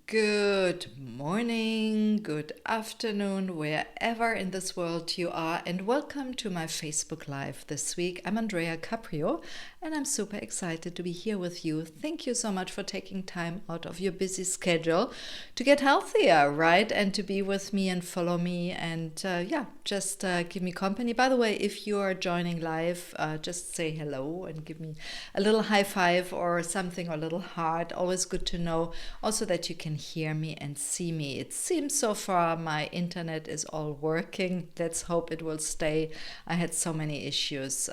Good morning, good afternoon, wherever in this world you are, and welcome to my Facebook Live this week. I'm Andrea Caprio, and I'm super excited to be here with you. Thank you so much for taking time out of your busy schedule to get healthier, right? And to be with me and follow me, and just give me company. By the way, if you are joining live, just say hello and give me a little high five or something, or a little heart. Always good to know. Also, that you can hear me and see me. It seems so far my internet is all working. Let's hope it will stay. I had so many issues.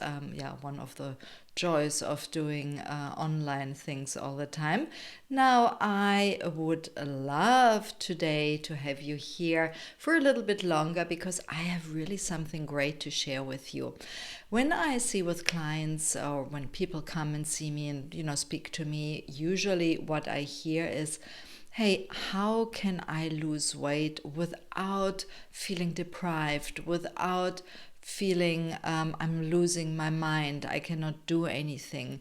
One of the joys of doing online things all the time. Now, I would love today to have you here for a little bit longer because I have really something great to share with you. When I see with clients or when people come and see me and speak to me, usually what I hear is, hey, how can I lose weight without feeling deprived, without feeling I'm losing my mind, I cannot do anything?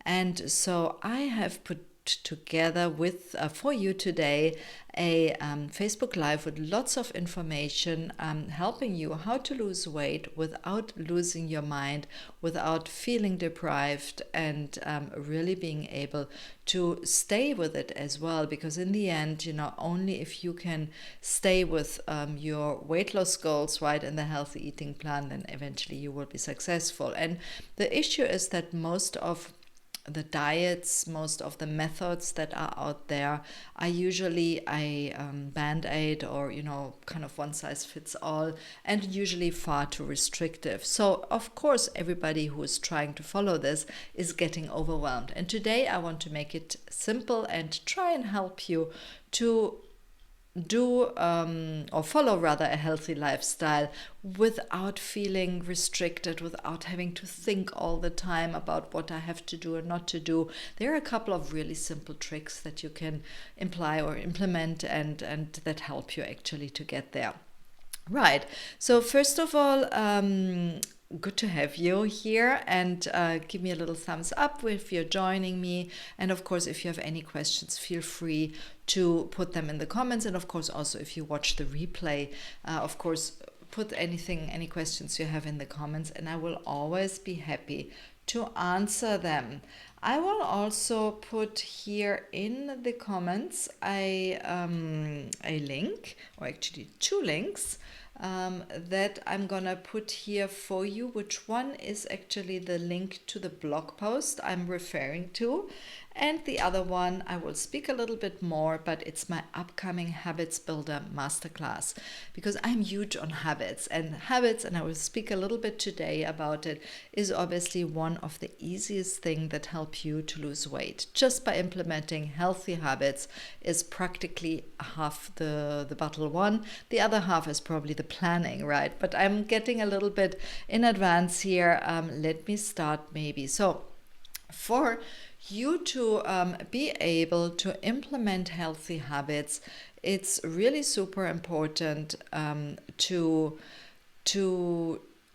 And so I have put together with for you today a Facebook Live with lots of information helping you how to lose weight without losing your mind, without feeling deprived, and really being able to stay with it as well. Because in the end, only if you can stay with your weight loss goals, right, and the healthy eating plan, then eventually you will be successful. And the issue is that most of the diets, most of the methods that are out there are usually a band-aid, or kind of one size fits all, and usually far too restrictive. So of course everybody who is trying to follow this is getting overwhelmed, and today I want to make it simple and try and help you to do or follow rather a healthy lifestyle without feeling restricted, without having to think all the time about what I have to do and not to do. There are a couple of really simple tricks that you can imply or implement and that help you actually to get there. Right. So first of all, good to have you here, and give me a little thumbs up if you're joining me. And of course, if you have any questions, feel free to put them in the comments. And of course, also if you watch the replay, of course, put any questions you have in the comments, and I will always be happy to answer them. I will also put here in the comments a link, or actually two links, that I'm gonna put here for you, which one is actually the link to the blog post I'm referring to, and the other one I will speak a little bit more, but it's my upcoming Habits Builder Masterclass, because I'm huge on habits, and I will speak a little bit today about it, is obviously one of the easiest things that help you to lose weight. Just by implementing healthy habits is practically half the battle won. The other half is probably the planning, right? But I'm getting a little bit in advance here. Let me start maybe. So for you to be able to implement healthy habits, it's really super important to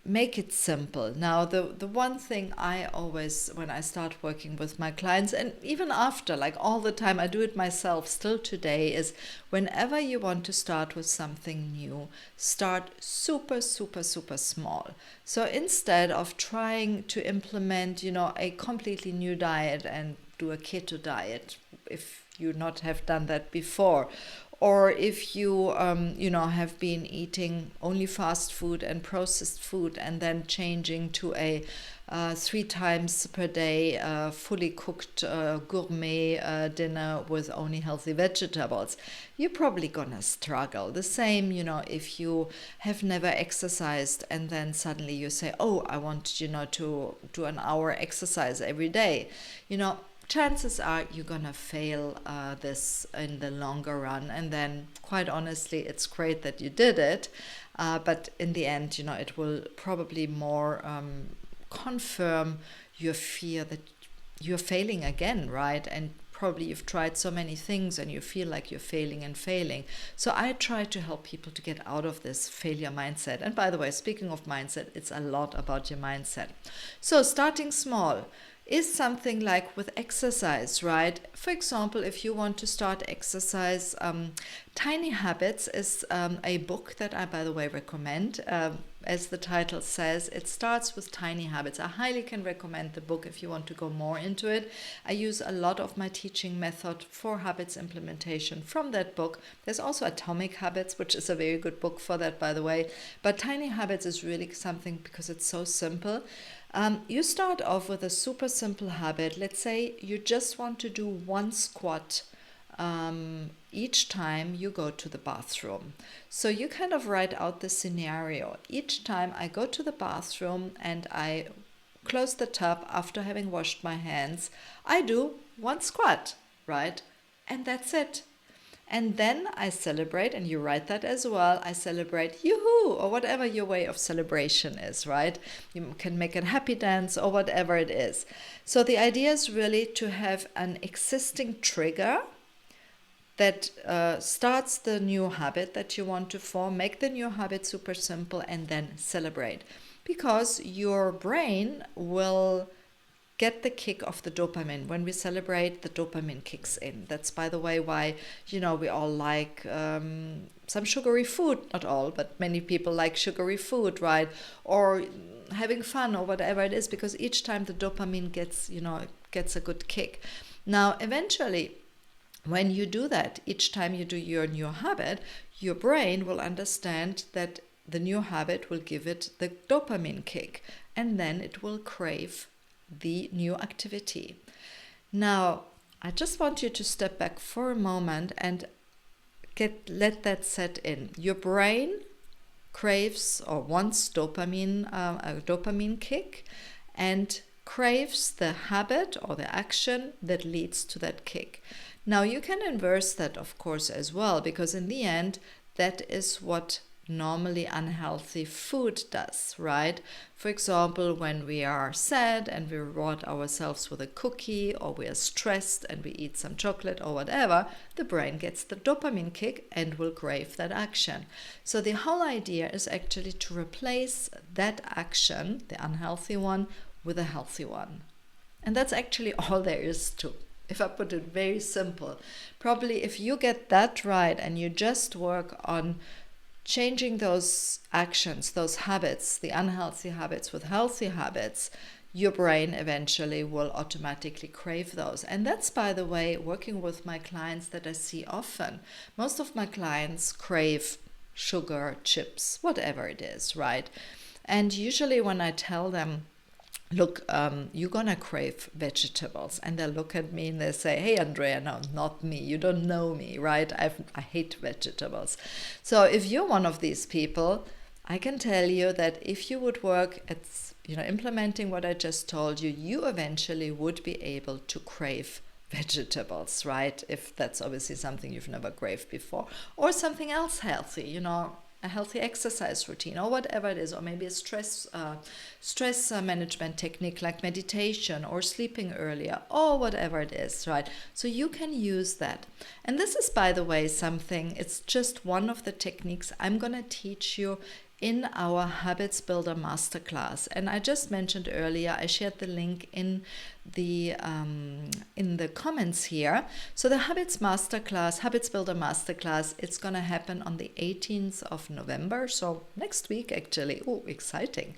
make it simple. Now, the one thing I always, when I start working with my clients, and even after, like all the time, I do it myself still today, is whenever you want to start with something new, start super, super, super small. So instead of trying to implement, a completely new diet and do a keto diet, if you not have done that before, or if you have been eating only fast food and processed food, and then changing to a 3 times per day fully cooked gourmet dinner with only healthy vegetables, you're probably gonna struggle. The same, if you have never exercised and then suddenly you say, oh, I want to do an hour exercise every day, chances are you're gonna fail this in the longer run. And then, quite honestly, it's great that you did it, but in the end, it will probably more confirm your fear that you're failing again, right? And probably you've tried so many things and you feel like you're failing and failing. So I try to help people to get out of this failure mindset. And by the way, speaking of mindset, it's a lot about your mindset. So starting small. is something like with exercise, right? For example, if you want to start exercise, Tiny Habits is a book that I, by the way, recommend. As the title says, it starts with tiny habits. I highly can recommend the book if you want to go more into it. I use a lot of my teaching method for habits implementation from that book. There's also Atomic Habits, which is a very good book for that, by the way. But Tiny Habits is really something because it's so simple. You start off with a super simple habit. Let's say you just want to do one squat each time you go to the bathroom. So you kind of write out the scenario. Each time I go to the bathroom and I close the tub after having washed my hands, I do one squat, right? And that's it. And then I celebrate, and you write that as well. I celebrate, yoo-hoo, or whatever your way of celebration is, right? You can make a happy dance or whatever it is. So the idea is really to have an existing trigger that starts the new habit that you want to form. Make the new habit super simple and then celebrate. Because your brain will get the kick of the dopamine. When we celebrate, the dopamine kicks in. That's, by the way, why, we all like some sugary food. Not all, but many people like sugary food, right? Or having fun or whatever it is, because each time the dopamine gets a good kick. Now, eventually, when you do that, each time you do your new habit, your brain will understand that the new habit will give it the dopamine kick, and then it will crave the new activity. Now, I just want you to step back for a moment and let that set in. Your brain craves or wants dopamine, a dopamine kick, and craves the habit or the action that leads to that kick. Now, you can inverse that, of course, as well, because in the end, that is what normally unhealthy food does, right? For example, when we are sad and we reward ourselves with a cookie, or we are stressed and we eat some chocolate or whatever, the brain gets the dopamine kick and will crave that action. So the whole idea is actually to replace that action, the unhealthy one, with a healthy one. And that's actually all there is to. If I put it very simple, probably if you get that right and you just work on changing those actions, those habits, the unhealthy habits with healthy habits, your brain eventually will automatically crave those. And that's, by the way, working with my clients that I see often. Most of my clients crave sugar, chips, whatever it is, right? And usually when I tell them, look, you're gonna crave vegetables, and they look at me and they say, hey, Andrea, no, not me, you don't know me, right? I hate vegetables. So if you're one of these people, I can tell you that if you would work at implementing what I just told you, you eventually would be able to crave vegetables, right? If that's obviously something you've never craved before, or something else healthy, a healthy exercise routine, or whatever it is, or maybe a stress management technique like meditation or sleeping earlier, or whatever it is, right? So you can use that. And this is, by the way, it's just one of the techniques I'm going to teach you in our Habits Builder Masterclass. And I just mentioned earlier, I shared the link in the comments here. So the Habits Builder Masterclass, it's going to happen on the 18th of November. So next week, actually. Oh, exciting.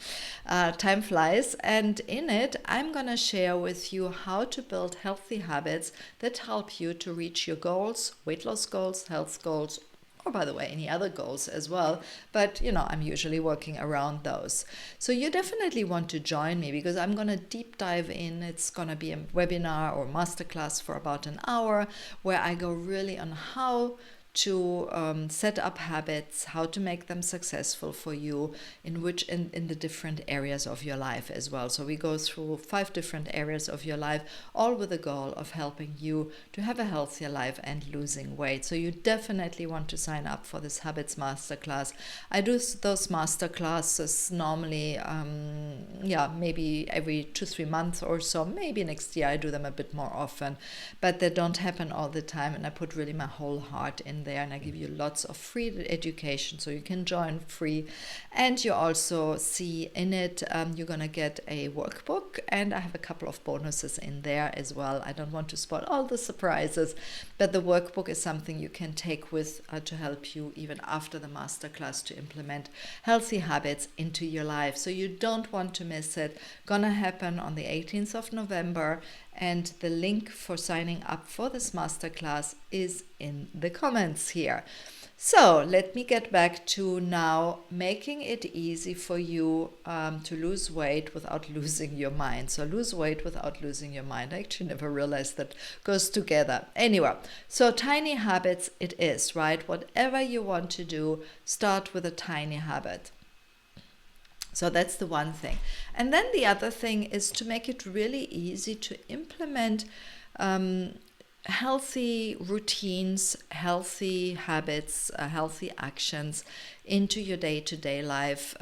Time flies. And in it, I'm going to share with you how to build healthy habits that help you to reach your goals, weight loss goals, health goals, or, by the way, any other goals as well. But, I'm usually working around those. So you definitely want to join me, because I'm going to deep dive in. It's going to be a webinar or masterclass for about an hour, where I go really on how to set up habits, how to make them successful for you in the different areas of your life as well. So we go through 5 different areas of your life, all with the goal of helping you to have a healthier life and losing weight. So you definitely want to sign up for this Habits Masterclass. I do those masterclasses normally, maybe every 2-3 months or so. Maybe next year I do them a bit more often, but they don't happen all the time, and I put really my whole heart in there, and I give you lots of free education, so you can join free. And you also see in it, you're gonna get a workbook, and I have a couple of bonuses in there as well. I don't want to spoil all the surprises, but the workbook is something you can take with to help you even after the masterclass to implement healthy habits into your life. So you don't want to miss it. Gonna happen on the 18th of November, and the link for signing up for this masterclass is in the comments here. So let me get back to now making it easy for you to lose weight without losing your mind. So lose weight without losing your mind. I actually never realized that goes together. Anyway, so tiny habits it is, right? Whatever you want to do, start with a tiny habit. So that's the one thing. And then the other thing is to make it really easy to implement healthy routines, healthy habits, healthy actions into your day-to-day life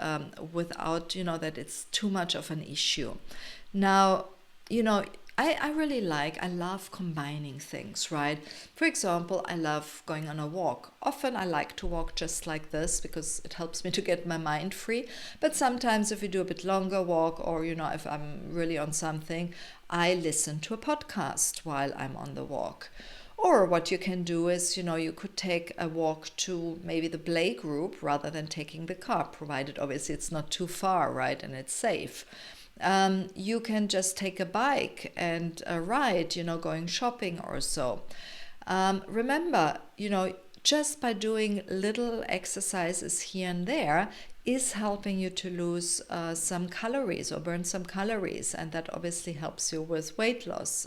without, that it's too much of an issue. Now, I love combining things, right? For example, I love going on a walk. Often I like to walk just like this because it helps me to get my mind free. But sometimes if we do a bit longer walk, or, if I'm really on something, I listen to a podcast while I'm on the walk. Or what you can do is, you could take a walk to maybe the play group rather than taking the car, provided obviously it's not too far, right? And it's safe. You can just take a bike and ride, going shopping or so. Remember, just by doing little exercises here and there is helping you to lose some calories or burn some calories, and that obviously helps you with weight loss.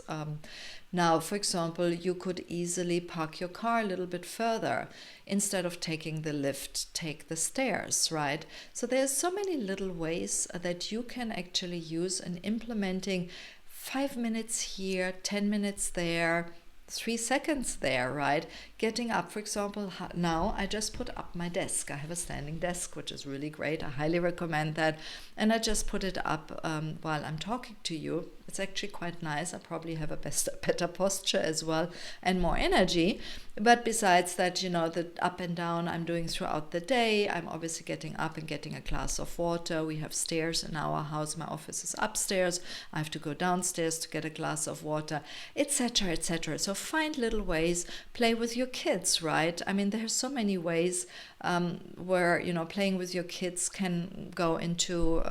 Now, for example, you could easily park your car a little bit further. Instead of taking the lift, take the stairs, right? So there's so many little ways that you can actually use in implementing 5 minutes here, 10 minutes there, 3 seconds there, right? Getting up, for example, now I just put up my desk. I have a standing desk, which is really great. I highly recommend that. And I just put it up while I'm talking to you. It's actually quite nice. I probably have a better posture as well and more energy. But besides that, the up and down I'm doing throughout the day, I'm obviously getting up and getting a glass of water. We have stairs in our house. My office is upstairs. I have to go downstairs to get a glass of water, etc., etc. So find little ways, play with your kids, right? I mean, there's so many ways where, playing with your kids can go into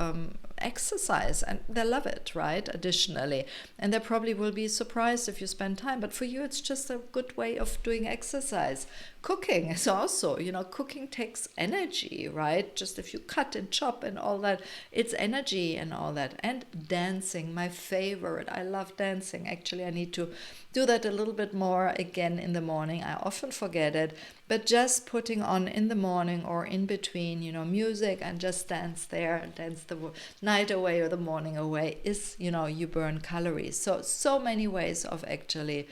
exercise, and they love it, right? Additionally, and they probably will be surprised if you spend time, but for you it's just a good way of doing exercise. Cooking is also, cooking takes energy, right? Just if you cut and chop and all that, it's energy and all that. And dancing, my favorite. I love dancing. Actually, I need to do that a little bit more again in the morning. I often forget it, but just putting on in the morning or in between, music, and just dance there, dance the night away or the morning away is, you burn calories. So many ways of actually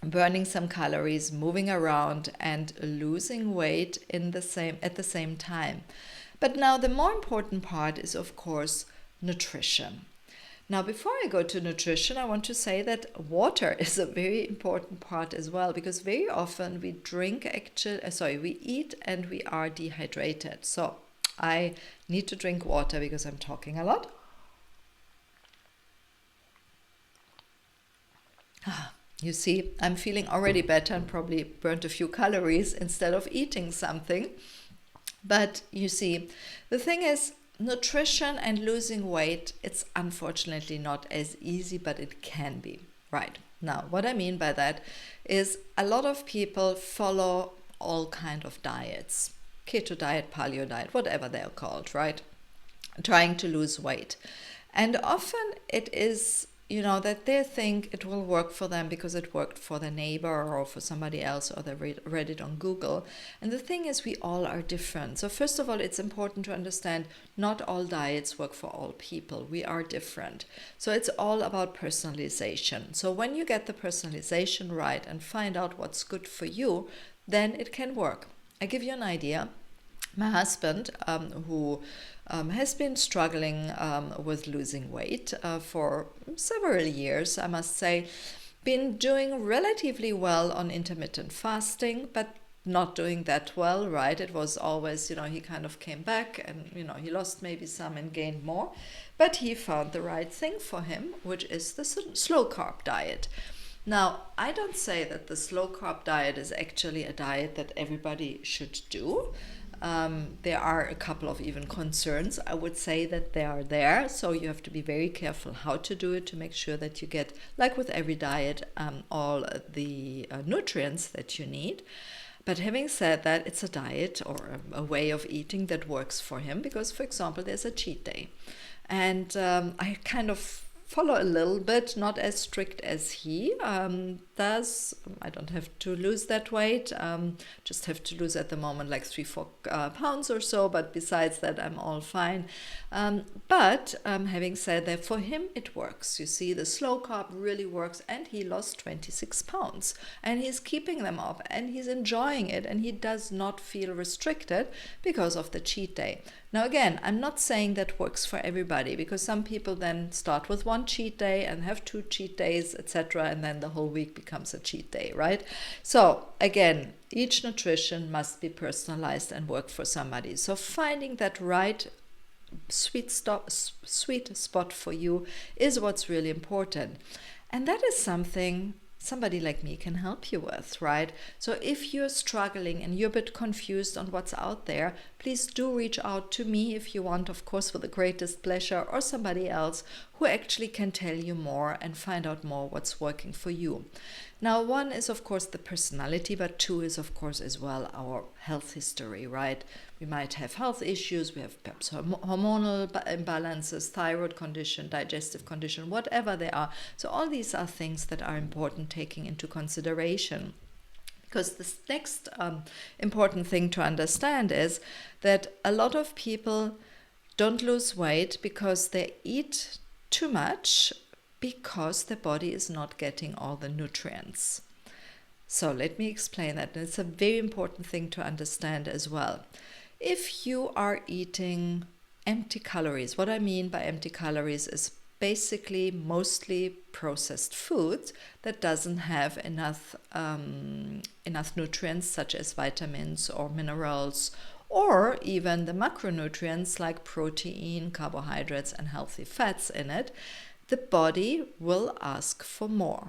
burning some calories, moving around, and losing weight at the same time. But now the more important part is, of course, nutrition. Now, before I go to nutrition, I want to say that water is a very important part as well, because very often we eat and we are dehydrated. So I need to drink water because I'm talking a lot. You see, I'm feeling already better and probably burnt a few calories instead of eating something. But you see, the thing is, nutrition and losing weight, it's unfortunately not as easy, but it can be, right? Now, what I mean by that is a lot of people follow all kind of diets, keto diet, paleo diet, whatever they're called, right? Trying to lose weight. And often it is, that they think it will work for them because it worked for their neighbor or for somebody else, or they read it on Google. And the thing is, we all are different. So first of all, it's important to understand not all diets work for all people. We are different. So it's all about personalization. So when you get the personalization right and find out what's good for you, then it can work. I give you an idea. My husband, who has been struggling with losing weight for several years, I must say, been doing relatively well on intermittent fasting, but not doing that well, right? It was always, he kind of came back and, he lost maybe some and gained more. But he found the right thing for him, which is the slow carb diet. Now, I don't say that the slow carb diet is actually a diet that everybody should do. There are a couple of even concerns, I would say, that they are there. So you have to be very careful how to do it to make sure that you get, like with every diet, all the nutrients that you need. But having said that, it's a diet or a way of eating that works for him because, for example, there's a cheat day. And I kind of follow a little bit, not as strict as he does. I don't have to lose that weight, just have to lose at the moment like 3-4 pounds or so, but besides that I'm all fine. But having said that, for him it works. You see, the slow carb really works, and he lost 26 pounds and he's keeping them off and he's enjoying it, and he does not feel restricted because of the cheat day. Now again, I'm not saying that works for everybody, because some people then start with one cheat day and have 2 cheat days, etc., and then the whole week becomes a cheat day, right? So again, each nutrition must be personalized and work for somebody. So finding that right sweet spot for you is what's really important. And that is something somebody like me can help you with, right? So if you're struggling and you're a bit confused on what's out there, please do reach out to me if you want, of course, with the greatest pleasure, or somebody else who actually can tell you more and find out more what's working for you. Now, 1 is, of course, the personality, but 2 is, of course, as well our health history, right? We might have health issues, we have perhaps hormonal imbalances, thyroid condition, digestive condition, whatever they are. So all these are things that are important taking into consideration. Because this next important thing to understand is that a lot of people don't lose weight because they eat too much, because the body is not getting all the nutrients. So let me explain that. And it's a very important thing to understand as well. If you are eating empty calories, what I mean by empty calories is basically mostly processed food that doesn't have enough nutrients such as vitamins or minerals, or even the macronutrients like protein, carbohydrates, and healthy fats in it, the body will ask for more.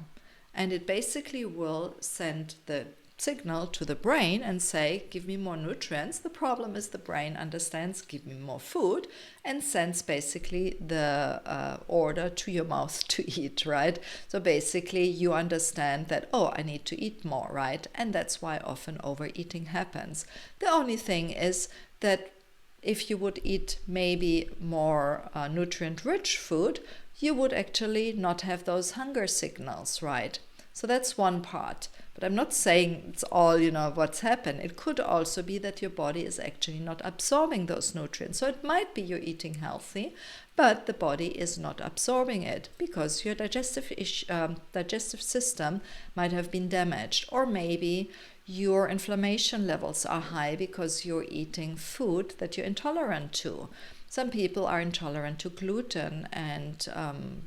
And it basically will send the signal to the brain and say, give me more nutrients. The problem is the brain understands, give me more food, and sends basically the order to your mouth to eat, right? So basically you understand that, oh, I need to eat more, right? And that's why often overeating happens. The only thing is that if you would eat maybe more nutrient-rich food, you would actually not have those hunger signals, right? So that's one part. But I'm not saying it's all, what's happened. It could also be that your body is actually not absorbing those nutrients. So it might be you're eating healthy, but the body is not absorbing it because your digestive system might have been damaged. Or maybe your inflammation levels are high because you're eating food that you're intolerant to. Some people are intolerant to gluten and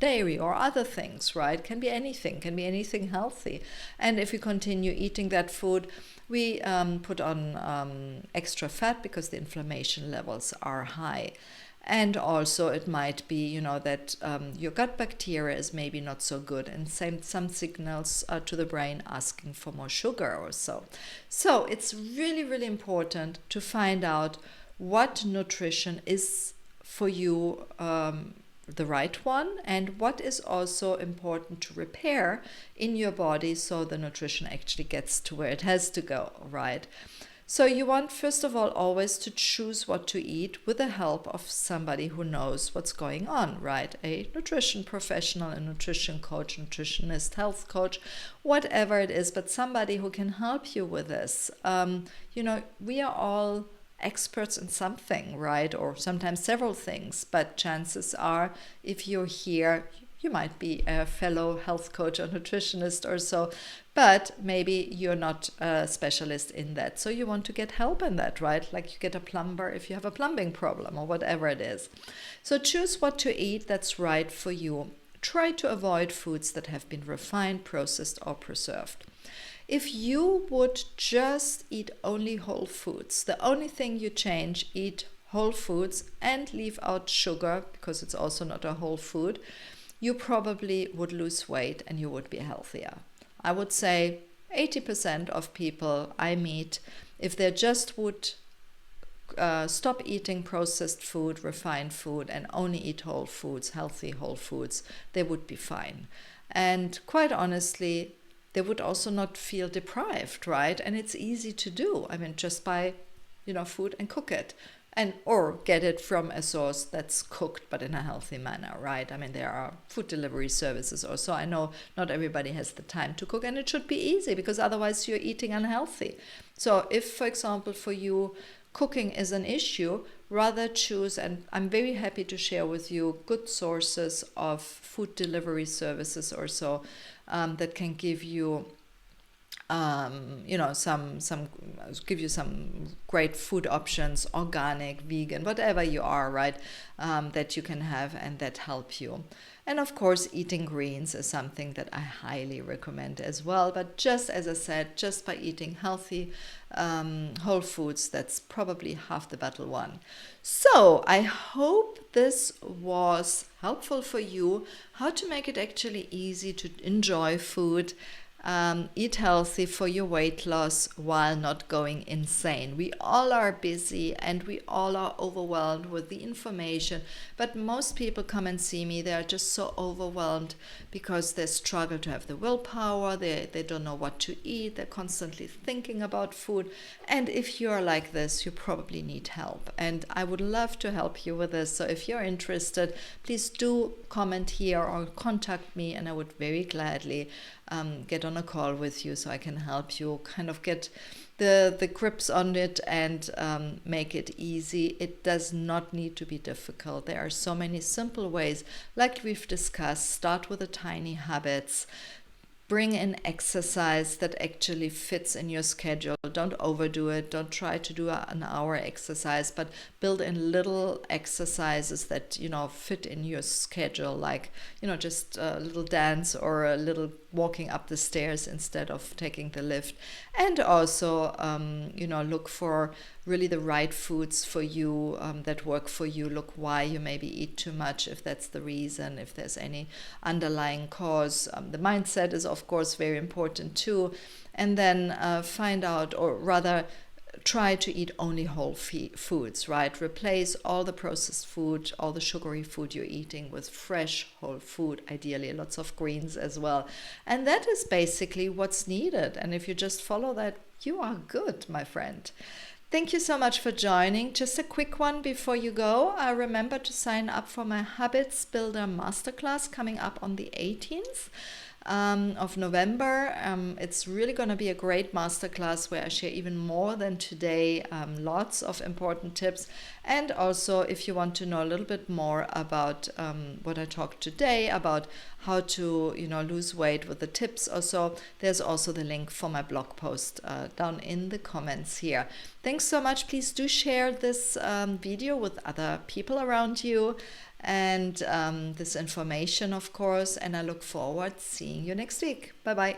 dairy or other things, right? Can be anything healthy. And if we continue eating that food, we put on extra fat because the inflammation levels are high. And also it might be, that your gut bacteria is maybe not so good, and some signals to the brain asking for more sugar or so. So it's really, really important to find out what nutrition is for you the right one, and what is also important to repair in your body so the nutrition actually gets to where it has to go, right? So you want, first of all, always to choose what to eat with the help of somebody who knows what's going on, right? A nutrition professional, a nutrition coach, nutritionist, health coach, whatever it is, but somebody who can help you with this. We are all experts in something, right? Or sometimes several things, but chances are if you're here, you might be a fellow health coach or nutritionist or so, but maybe you're not a specialist in that. So you want to get help in that, right? Like you get a plumber if you have a plumbing problem or whatever it is. So choose what to eat that's right for you. try to avoid foods that have been refined, processed, or preserved. If you would just eat only whole foods, the only thing you change, eat whole foods and leave out sugar because it's also not a whole food, you probably would lose weight and you would be healthier. I would say 80% of people I meet, if they just would stop eating processed food, refined food, and only eat whole foods, healthy whole foods, they would be fine. And quite honestly, they would also not feel deprived, right? And it's easy to do. I mean, just buy, food and cook it. And or get it from a source that's cooked but in a healthy manner, right? I mean, there are food delivery services also. I know not everybody has the time to cook, and it should be easy because otherwise you're eating unhealthy. So if, for example, for you cooking is an issue, rather choose, and I'm very happy to share with you good sources of food delivery services or so that can give you some give you some great food options, organic, vegan, whatever you are, right, that you can have and that help you. And of course, eating greens is something that I highly recommend as well. But just as I said, just by eating healthy whole foods, that's probably half the battle won. So I hope this was helpful for you, how to make it actually easy to enjoy food. Eat healthy for your weight loss while not going insane. We all are busy and we all are overwhelmed with the information, but most people come and see me, they are just so overwhelmed because they struggle to have the willpower, they don't know what to eat, they're constantly thinking about food. And if you're like this, you probably need help, and I would love to help you with this. So if you're interested, please do comment here or contact me, and I would very gladly get on a call with you so I can help you kind of get the grips on it and make it easy. It does not need to be difficult. There are so many simple ways, like we've discussed. Start with the tiny habits. Bring in exercise that actually fits in your schedule. Don't overdo it. Don't try to do an hour exercise, but build in little exercises that, fit in your schedule, like, just a little dance or a little walking up the stairs instead of taking the lift. And also, look for really the right foods for you that work for you. Look why you maybe eat too much, if that's the reason, if there's any underlying cause. The mindset is, of course, very important too. And then find out, or rather try to eat only whole foods, right? Replace all the processed food, all the sugary food you're eating with fresh whole food, ideally lots of greens as well. And that is basically what's needed. And if you just follow that, you are good, my friend. Thank you so much for joining. Just a quick one before you go. Remember to sign up for my Habits Builder Masterclass coming up on the 18th. Of November. It's really going to be a great masterclass where I share even more than today, lots of important tips. And also, if you want to know a little bit more about what I talked today, about how to lose weight with the tips or so, there's also the link for my blog post down in the comments here. Thanks so much. Please do share this video with other people around you, and this information, of course, and I look forward to seeing you next week. Bye bye.